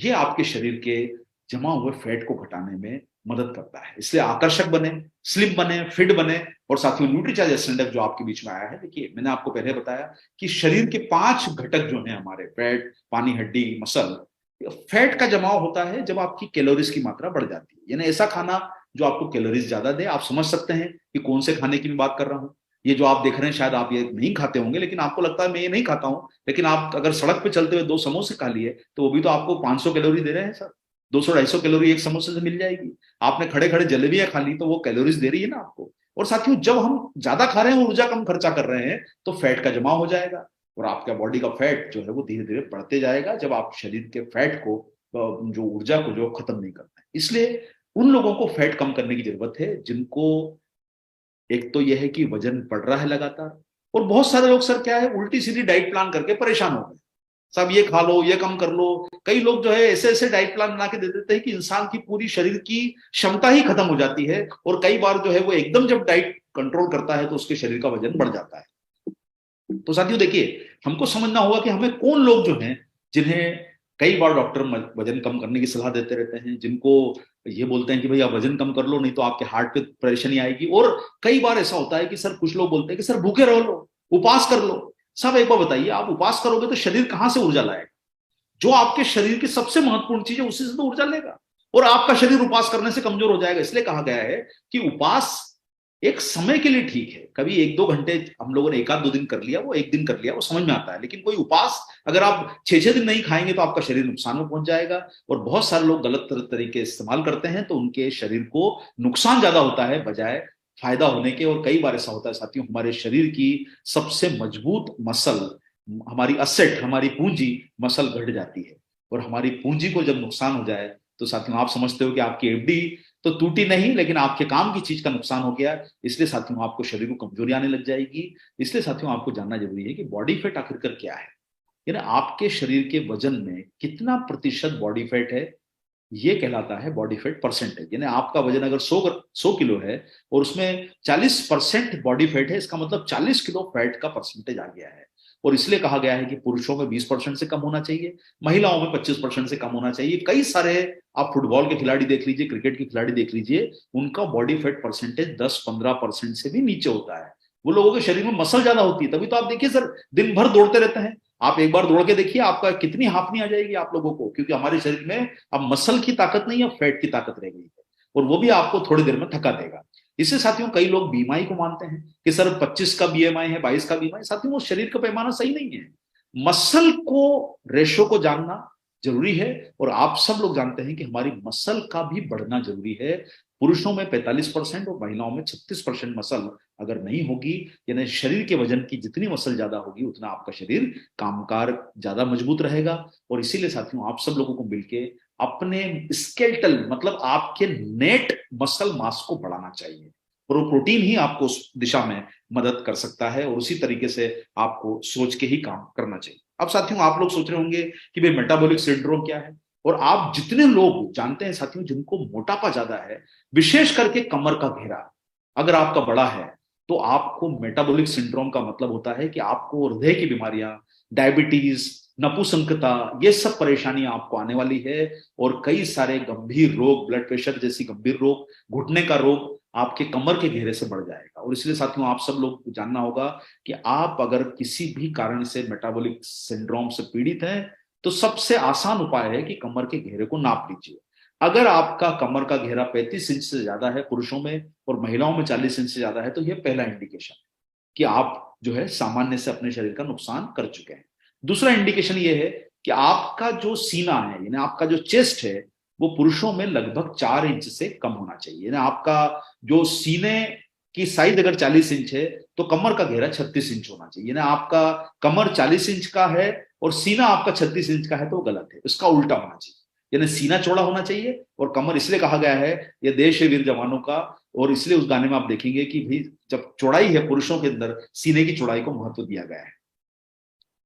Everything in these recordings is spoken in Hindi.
ये आपके शरीर के जमा हुए फैट को घटाने में मदद करता है। इसलिए आकर्षक बने, स्लिम बने, फिट बने। और साथियों, न्यूट्रीचार्ज एसेंडेक्स जो आपके बीच में आया है, देखिए मैंने आपको पहले बताया कि शरीर के 5 घटक जो है हमारे, फैट, पानी, हड्डी, मसल। फैट का जमाव होता है जब आपकी कैलोरीज की मात्रा बढ़ जाती है, यानी ऐसा खाना जो आपको कैलोरीज ज्यादा दे। आप समझ सकते हैं कि कौन से खाने की मैं बात कर रहा हूं। ये जो आप देख रहे हैं, शायद आप ये नहीं खाते होंगे, लेकिन आपको लगता है मैं ये नहीं खाता हूं। लेकिन आप अगर सड़क पे चलते हुए 2 समोसे खा लिए तो वो भी तो आपको 500 कैलोरी दे रहे हैं सर। 200-250 कैलोरी एक समोसे से मिल जाएगी। आपने खड़े खड़े जलेबियां खा ली तो वो कैलोरीज दे रही है ना आपको। और साथियों, जब हम ज्यादा खा रहे हैं, ऊर्जा कम खर्चा कर रहे हैं, तो फैट का जमाव हो जाएगा। और आपका बॉडी का फैट जो है वो धीरे धीरे बढ़ते जाएगा, जब आप शरीर के फैट को, जो ऊर्जा को जो खत्म नहीं करते हैं। इसलिए उन लोगों को फैट कम करने की जरूरत है जिनको, एक तो यह है कि वजन बढ़ रहा है लगातार। और बहुत सारे लोग सर क्या है, उल्टी सीधी डाइट प्लान करके परेशान हो गए। सब ये खा लो, ये कम कर लो। कई लोग जो है ऐसे ऐसे डाइट प्लान बना के दे देते हैं कि इंसान की पूरी शरीर की क्षमता ही खत्म हो जाती है। और कई बार जो है वो एकदम जब डाइट कंट्रोल करता है तो उसके शरीर का वजन बढ़ जाता है। तो साथियों देखिए, हमको समझना होगा कि हमें कौन लोग जो हैं, जिन्हें कई बार डॉक्टर वजन कम करने की सलाह देते रहते हैं, जिनको ये बोलते हैं कि भाई आप वजन कम कर लो, नहीं तो आपके हार्ट पे परेशानी आएगी। और कई बार ऐसा होता है कि सर, कुछ लोग बोलते हैं कि सर भूखे रह लो, उपवास कर लो। साहब एक बार बताइए, आप उपवास करोगे तो शरीर कहां से ऊर्जा लाएगा? जो आपके शरीर की सबसे महत्वपूर्ण चीज है उसी से तो ऊर्जा लेगा। और आपका शरीर उपवास करने से कमजोर हो जाएगा। इसलिए कहा गया है कि उपवास एक समय के लिए ठीक है। कभी 1-2 घंटे हम लोगों ने 1-2 दिन कर लिया, वो एक दिन कर लिया, वो समझ में आता है। लेकिन कोई उपास अगर आप 6-6 दिन नहीं खाएंगे तो आपका शरीर नुकसान में पहुंच जाएगा। और बहुत सारे लोग गलत तरीके इस्तेमाल करते हैं तो उनके शरीर को नुकसान ज्यादा होता है बजाय फायदा होने के। और कई बार ऐसा होता है साथियों, हमारे शरीर की सबसे मजबूत मसल, हमारी असेट, हमारी पूंजी मसल घट जाती है। और हमारी पूंजी को जब नुकसान हो जाए तो साथियों, आप समझते हो कि आपकी एफडी तो टूटी नहीं, लेकिन आपके काम की चीज का नुकसान हो गया। इसलिए साथियों, आपको शरीर को कमजोरी आने लग जाएगी। इसलिए साथियों, आपको जानना जरूरी है कि बॉडी फैट आखिरकार क्या है। यानी आपके शरीर के वजन में कितना प्रतिशत बॉडी फैट है, ये कहलाता है बॉडी फैट परसेंटेज। यानी आपका वजन अगर 100 किलो है और उसमें 40% बॉडी फैट है, इसका मतलब 40 किलो फैट का परसेंटेज आ गया है। और इसलिए कहा गया है कि पुरुषों में 20% से कम होना चाहिए, महिलाओं में 25% से कम होना चाहिए। कई सारे, आप फुटबॉल के खिलाड़ी देख लीजिए, क्रिकेट के खिलाड़ी देख लीजिए, उनका बॉडी फैट परसेंटेज 10-15% से भी नीचे होता है। वो लोगों के शरीर में मसल ज्यादा होती है। तभी तो आप देखिए सर, दिन भर दौड़ते रहते हैं। आप एक बार दौड़ के देखिए, आपका कितनी हाफनी आ जाएगी आप लोगों को। क्योंकि हमारे शरीर में अब मसल की ताकत नहीं है, फैट की ताकत रह गई है। और वो भी आपको थोड़ी देर में थका देगा। इससे साथियों, कई लोग बीएमआई को मानते हैं कि सर 25 का बीएमआई है, 22 का बीएमआई। साथियों, वो शरीर का पैमाना सही नहीं है। मसल को, रेशो को जानना जरूरी है। और आप सब लोग जानते हैं कि हमारी मसल का भी बढ़ना जरूरी है। पुरुषों में 45% और महिलाओं में 36% मसल अगर नहीं होगी, यानी शरीर के वजन की जितनी मसल ज्यादा होगी उतना आपका शरीर कामकार ज्यादा मजबूत रहेगा। और इसीलिए साथियों, आप सब लोगों को मिलके अपने स्केल्टल, मतलब आपके नेट मसल मास को बढ़ाना चाहिए। और वो प्रोटीन ही आपको उस दिशा में मदद कर सकता है। और उसी तरीके से आपको सोच के ही काम करना चाहिए। अब साथियों, आप लोग सोच रहे होंगे कि भाई मेटाबॉलिक सिंड्रोम क्या है। और आप जितने लोग जानते हैं साथियों, जिनको मोटापा ज्यादा है, विशेष करके कमर का घेरा अगर आपका बड़ा है, तो आपको मेटाबॉलिक सिंड्रोम का मतलब होता है कि आपको हृदय की बीमारियां, डायबिटीज, नपुंसकता, ये सब परेशानियां आपको आने वाली है। और कई सारे गंभीर रोग, ब्लड प्रेशर जैसी गंभीर रोग, घुटने का रोग आपके कमर के घेरे से बढ़ जाएगा। और इसलिए साथियों, आप सब लोग को जानना होगा कि आप अगर किसी भी कारण से मेटाबॉलिक सिंड्रोम से पीड़ित हैं, तो सबसे आसान उपाय है कि कमर के घेरे को नाप लीजिए। अगर आपका कमर का घेरा 35 इंच से ज्यादा है पुरुषों में, और महिलाओं में 40 इंच से ज्यादा है, तो यह पहला इंडिकेशन है कि आप जो है सामान्य से अपने शरीर का नुकसान कर चुके हैं। दूसरा इंडिकेशन यह है कि आपका जो सीना है, यानी आपका जो चेस्ट है, वो पुरुषों में लगभग 4 इंच से कम होना चाहिए। यानी आपका जो सीने की साइज अगर 40 इंच है, तो कमर का घेरा 36 इंच होना चाहिए। यानी आपका कमर 40 इंच का है और सीना आपका 36 इंच का है, तो गलत है, इसका उल्टा होना चाहिए। यानी सीना चौड़ा होना चाहिए और कमर, इसलिए कहा गया है ये देश है वीर जवानों का। और इसलिए उस गाने में आप देखेंगे कि भाई जब चौड़ाई है पुरुषों के अंदर, सीने की चौड़ाई को महत्व दिया गया है।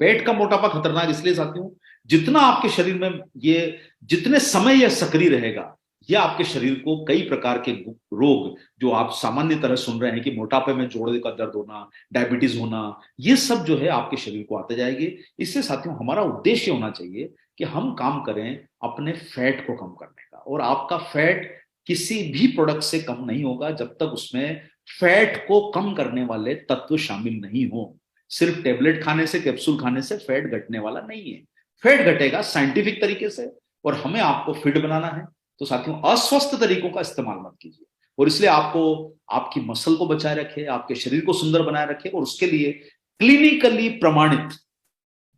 पेट का मोटापा खतरनाक इसलिए साथियों, जितना आपके शरीर में ये, जितने समय यह सक्रिय रहेगा, ये आपके शरीर को कई प्रकार के रोग जो आप सामान्य तरह सुन रहे हैं कि मोटापे में जोड़ों का दर्द होना, डायबिटीज होना, ये सब जो है आपके शरीर को आते जाएंगे। इससे साथियों हमारा उद्देश्य होना चाहिए कि हम काम करें अपने फैट को कम करने का, और आपका फैट किसी भी प्रोडक्ट से कम नहीं होगा जब तक उसमें फैट को कम करने वाले तत्व शामिल नहीं हो। सिर्फ टेबलेट खाने से, कैप्सूल खाने से फैट घटने वाला नहीं है। फैट घटेगा साइंटिफिक तरीके से, और हमें आपको फिट बनाना है। तो साथियों अस्वस्थ तरीकों का इस्तेमाल मत कीजिए, और इसलिए आपको आपकी मसल को बचाए रखे, आपके शरीर को सुंदर बनाए रखे, और उसके लिए क्लिनिकली प्रमाणित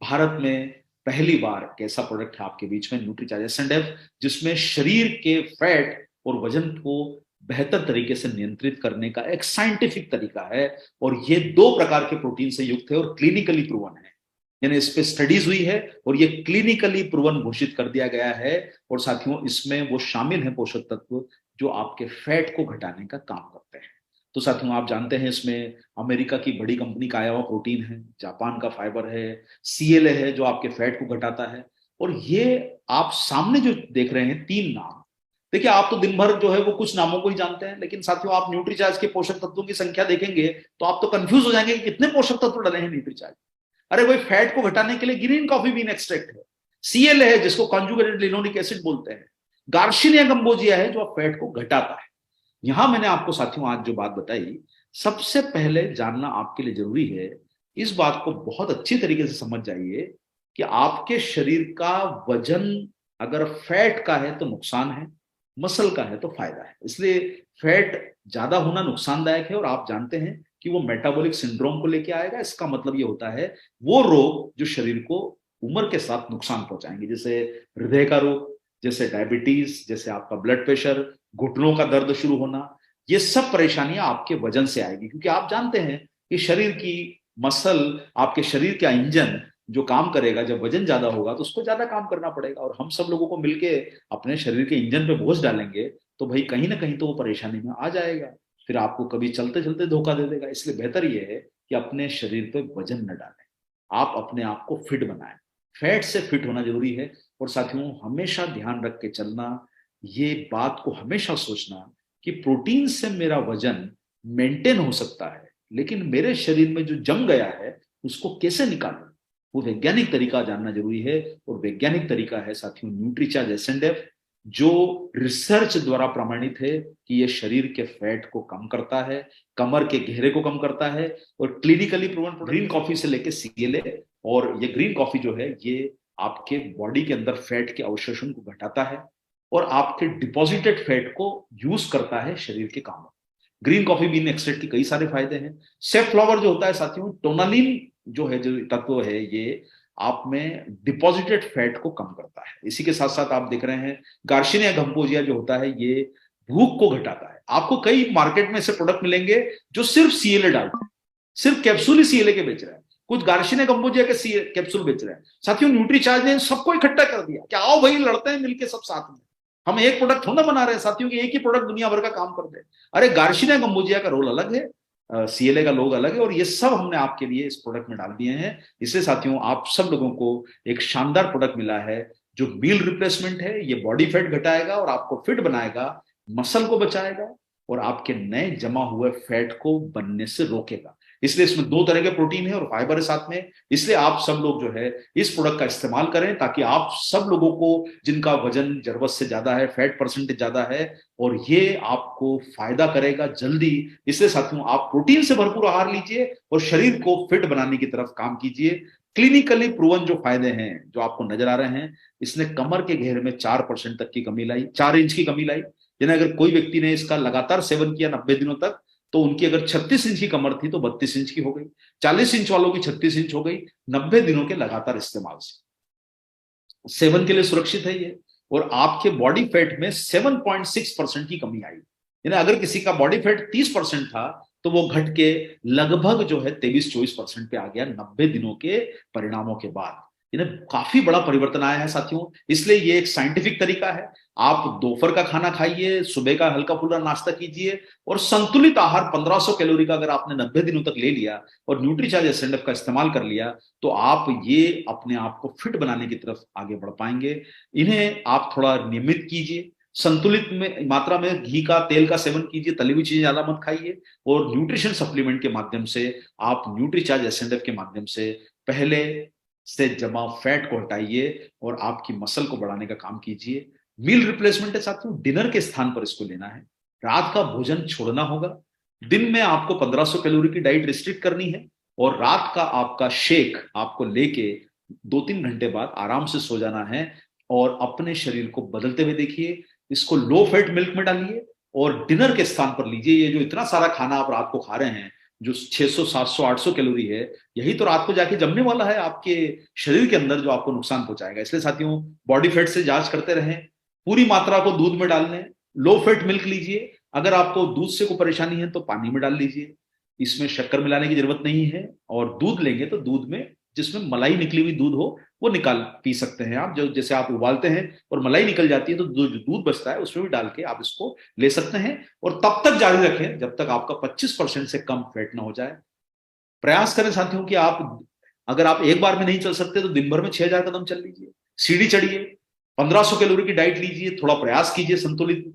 भारत में पहली बार एक ऐसा प्रोडक्ट है आपके बीच में, न्यूट्रीचार्ज एसएनएफ, जिसमें शरीर के फैट और वजन को बेहतर तरीके से नियंत्रित करने का एक साइंटिफिक तरीका है। और ये 2 प्रकार के प्रोटीन से युक्त है और क्लिनिकली प्रूवन है, यानी इस पे स्टडीज हुई है और ये क्लिनिकली प्रूवन घोषित कर दिया गया है। और साथियों इसमें वो शामिल है पोषक तत्व जो आपके फैट को घटाने का काम करते हैं। तो साथियों आप जानते हैं इसमें अमेरिका की बड़ी कंपनी का आया हुआ प्रोटीन है, जापान का फाइबर है, सीएलए है जो आपके फैट को घटाता है। और ये आप सामने जो देख रहे हैं 3 नाम, देखिए आप तो दिन भर जो है वो कुछ नामों को ही जानते हैं, लेकिन साथियों आप न्यूट्रीचार्ज के पोषक तत्वों की संख्या देखेंगे तो आप तो कंफ्यूज हो जाएंगे कि कितने पोषक तत्व डले हैं न्यूट्रीचार्ज। अरे भाई फैट को घटाने के लिए ग्रीन कॉफी बीन एक्सट्रैक्ट है, सीएलए है जिसको कॉन्जुगेटेड लिनोलिक एसिड बोलते हैं, गार्सिनिया गंबोजिया है जो फैट को घटाता है। यहां मैंने आपको साथियों आज जो बात बताई, सबसे पहले जानना आपके लिए जरूरी है, इस बात को बहुत अच्छी तरीके से समझ जाइए कि आपके शरीर का वजन अगर फैट का है तो नुकसान है, मसल का है तो फायदा है। इसलिए फैट ज्यादा होना नुकसानदायक है, और आप जानते हैं कि वो मेटाबॉलिक सिंड्रोम को लेके आएगा। इसका मतलब ये होता है वो रोग जो शरीर को उम्र के साथ नुकसान पहुंचाएंगे, जैसे हृदय का रोग, जैसे डायबिटीज, जैसे आपका ब्लड प्रेशर, घुटनों का दर्द शुरू होना, ये सब परेशानियां आपके वजन से आएगी। क्योंकि आप जानते हैं कि शरीर की मसल, आपके शरीर का इंजन जो काम करेगा, जब वजन ज्यादा होगा तो उसको ज्यादा काम करना पड़ेगा, और हम सब लोगों को मिलके अपने शरीर के इंजन पे बोझ डालेंगे तो भाई कहीं ना कहीं तो वो परेशानी में आ जाएगा, फिर आपको कभी चलते चलते धोखा दे देगा। इसलिए बेहतर ये है कि अपने शरीर पे वजन न डालें, आप अपने आप को फिट बनाएं। फैट से फिट होना जरूरी है। और साथियों हमेशा ध्यान रख के चलना, ये बात को हमेशा सोचना कि प्रोटीन से मेरा वजन मेंटेन हो सकता है, लेकिन मेरे शरीर में जो जम गया है उसको कैसे निकालूं, वो वैज्ञानिक तरीका जानना जरूरी है। और वैज्ञानिक तरीका है साथियों न्यूट्रीचार्ज एसएनएफ, जो रिसर्च द्वारा प्रमाणित है कि ये शरीर के फैट को कम करता है, कमर के घेरे को कम करता है, और क्लिनिकली प्रूवन ग्रीन कॉफी से लेके सीएलए। और ये ग्रीन कॉफी जो है ये आपके बॉडी के अंदर फैट के अवशोषण को घटाता है और आपके डिपॉजिटेड फैट को यूज करता है शरीर के कामों। ग्रीन कॉफी बीन एक्सट्रैक्ट के कई सारे फायदे हैं। सेफ्लावर जो होता है साथियों, टोनालिन जो है, जो तत्व है, ये आप में डिपॉजिटेड फैट को कम करता है। इसी के साथ साथ आप देख रहे हैं गार्सिनिया गंबोजिया जो होता है, ये भूख को घटाता है। आपको कई मार्केट में ऐसे प्रोडक्ट मिलेंगे जो सिर्फ सीएलए डालते हैं, सिर्फ कैप्सूल ही सीएलए के बेच रहे हैं, कुछ गार्सिनिया गंबोजिया के कैप्सूल बेच रहे हैं। साथियों न्यूट्रीचार्ज ने सबको इकट्ठा कर दिया कि आओ भाई लड़ते हैं मिलके सब साथ में, हम एक प्रोडक्ट थोड़ा बना रहे हैं साथियों कि एक ही प्रोडक्ट दुनिया भर का काम कर दे। अरे गार्सिनिया गंबोजिया का रोल अलग है, सीएलए का लोग अलग है, और ये सब हमने आपके लिए इस प्रोडक्ट में डाल दिए हैं। इसलिए साथियों आप सब लोगों को एक शानदार प्रोडक्ट मिला है जो मील रिप्लेसमेंट है। ये बॉडी फैट घटाएगा और आपको फिट बनाएगा, मसल को बचाएगा और आपके नए जमा हुए फैट को बनने से रोकेगा। इसलिए इसमें 2 तरह के प्रोटीन है और फाइबर है साथ में। इसलिए आप सब लोग जो है इस प्रोडक्ट का इस्तेमाल करें, ताकि आप सब लोगों को जिनका वजन जरूरत से ज्यादा है, फैट परसेंटेज ज्यादा है, और ये आपको फायदा करेगा जल्दी। इसलिए साथियों आप प्रोटीन से भरपूर आहार लीजिए और शरीर को फिट बनाने की तरफ काम कीजिए। क्लिनिकली प्रूवन जो फायदे हैं जो आपको नजर आ रहे हैं, इसने कमर के घेरे में 4% तक की कमी लाई, 4 इंच की कमी लाई। यानी अगर कोई व्यक्ति ने इसका लगातार सेवन किया 90 दिनों तक, तो उनकी अगर 36 इंच की कमर थी तो 32 इंच की हो गई, 40 इंच वालों की 36 इंच हो गई, 90 दिनों के लगातार इस्तेमाल से। सेवन के लिए सुरक्षित है ये। और आपके बॉडी फैट में 7.6% की कमी आई। यानी अगर किसी का बॉडी फैट 30% था तो वो घट के लगभग जो है 23-24% पे आ गया 90 दिनों के परिणामों के बाद। यानी काफी बड़ा परिवर्तन आया है साथियों। इसलिए ये एक साइंटिफिक तरीका है। आप दोपहर का खाना खाइए, सुबह का हल्का फुल्का नाश्ता कीजिए, और संतुलित आहार 1500 कैलोरी का अगर आपने 90 दिनों तक ले लिया और न्यूट्रीचार्ज एसएनएफ का इस्तेमाल कर लिया, तो आप ये अपने आप को फिट बनाने की तरफ आगे बढ़ पाएंगे। इन्हें आप थोड़ा नियमित कीजिए। संतुलित में मात्रा में घी का, तेल का सेवन कीजिए, तली हुई चीजें ज्यादा मत खाइए, और न्यूट्रिशन सप्लीमेंट के माध्यम से आप न्यूट्रीचार्ज एसएनएफ के माध्यम से पहले से जमा फैट को हटाइए और आपकी मसल को बढ़ाने का काम कीजिए। मील रिप्लेसमेंट है साथियों, डिनर के स्थान पर इसको लेना है। रात का भोजन छोड़ना होगा। दिन में आपको 1500 कैलोरी की डाइट रिस्ट्रिक्ट करनी है, और रात का आपका शेक आपको लेके 2-3 घंटे बाद आराम से सो जाना है। और अपने शरीर को बदलते हुए देखिए, इसको लो फैट मिल्क में डालिए और डिनर के स्थान पर लीजिए। ये जो इतना सारा खाना आप रात को खा रहे हैं, जो 600 700 800 कैलोरी है, यही तो रात को जाके जमने वाला है आपके शरीर के अंदर, जो आपको नुकसान पहुंचाएगा। इसलिए साथियों, बॉडी फैट से जांच करते रहें, पूरी मात्रा को दूध में डाल लें, लो फैट मिल्क लीजिए। अगर आपको दूध से कोई परेशानी है तो पानी में डाल लीजिए, इसमें शक्कर मिलाने की जरूरत नहीं है। और दूध लेंगे तो दूध में जिसमें मलाई निकली हुई दूध हो वो निकाल पी सकते हैं आप। जो जैसे आप उबालते हैं और मलाई निकल जाती है, तो जो दूध बचता है उसमें भी डाल के आप इसको ले सकते हैं। और तब तक जारी रखें जब तक आपका 25% से कम फैट ना हो जाए। प्रयास करें साथियों कि आप, अगर आप एक बार में नहीं चल सकते तो दिन भर में 6000 कदम चल लीजिए, सीढ़ी चढ़िए, 1500 कैलोरी की डाइट लीजिए, थोड़ा प्रयास कीजिए संतुलित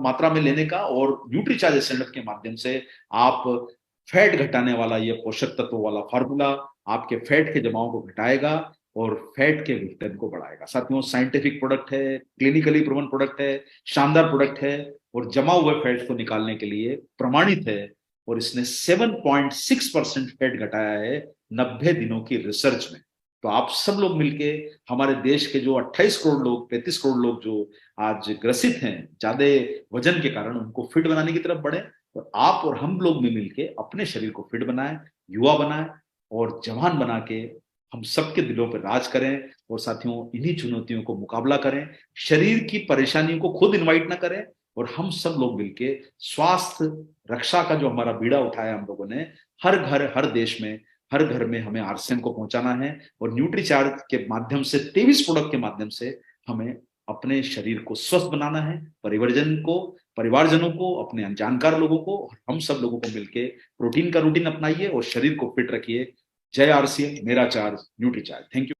मात्रा में लेने का। और न्यूट्रीचार्ज एसएनएफ के माध्यम से आप फैट घटाने वाला ये पोषक तत्वों वाला फार्मूला आपके फैट के जमाव को घटाएगा और फैट के विघटन को बढ़ाएगा। साथियों, साइंटिफिक प्रोडक्ट है, क्लिनिकली प्रूवन प्रोडक्ट है, शानदार प्रोडक्ट है, और जमा हुए फैट को निकालने के लिए प्रमाणित है। और इसने 7.6% फैट घटाया है 90 दिनों की रिसर्च में। तो आप सब लोग मिलके, हमारे देश के जो 28 करोड़ लोग, 35 करोड़ लोग जो आज ग्रसित हैं ज्यादा वजन के कारण, उनको फिट बनाने की तरफ बढ़े। और आप और हम लोग भी मिलके अपने शरीर को फिट बनाएं, युवा बनाएं और जवान बना के हम सबके दिलों पर राज करें। और साथियों, इन्हीं चुनौतियों को मुकाबला करें, शरीर की परेशानियों को खुद इनवाइट ना करें, और हम सब लोग मिलके स्वास्थ्य रक्षा का जो हमारा बीड़ा उठाया हम लोगों ने, हर घर, हर देश में, हर घर में हमें आरसीएम को पहुंचाना है। और न्यूट्रीचार्ज के माध्यम से, 23 प्रोडक्ट के माध्यम से हमें अपने शरीर को स्वस्थ बनाना है, परिवारजनों को, अपने जानकार लोगों को, हम सब लोगों को मिलके प्रोटीन का रूटीन अपनाइए और शरीर को फिट रखिए। जय आरसीएम, मेरा चार्ज, न्यूट्रीचार्ज। Thank you.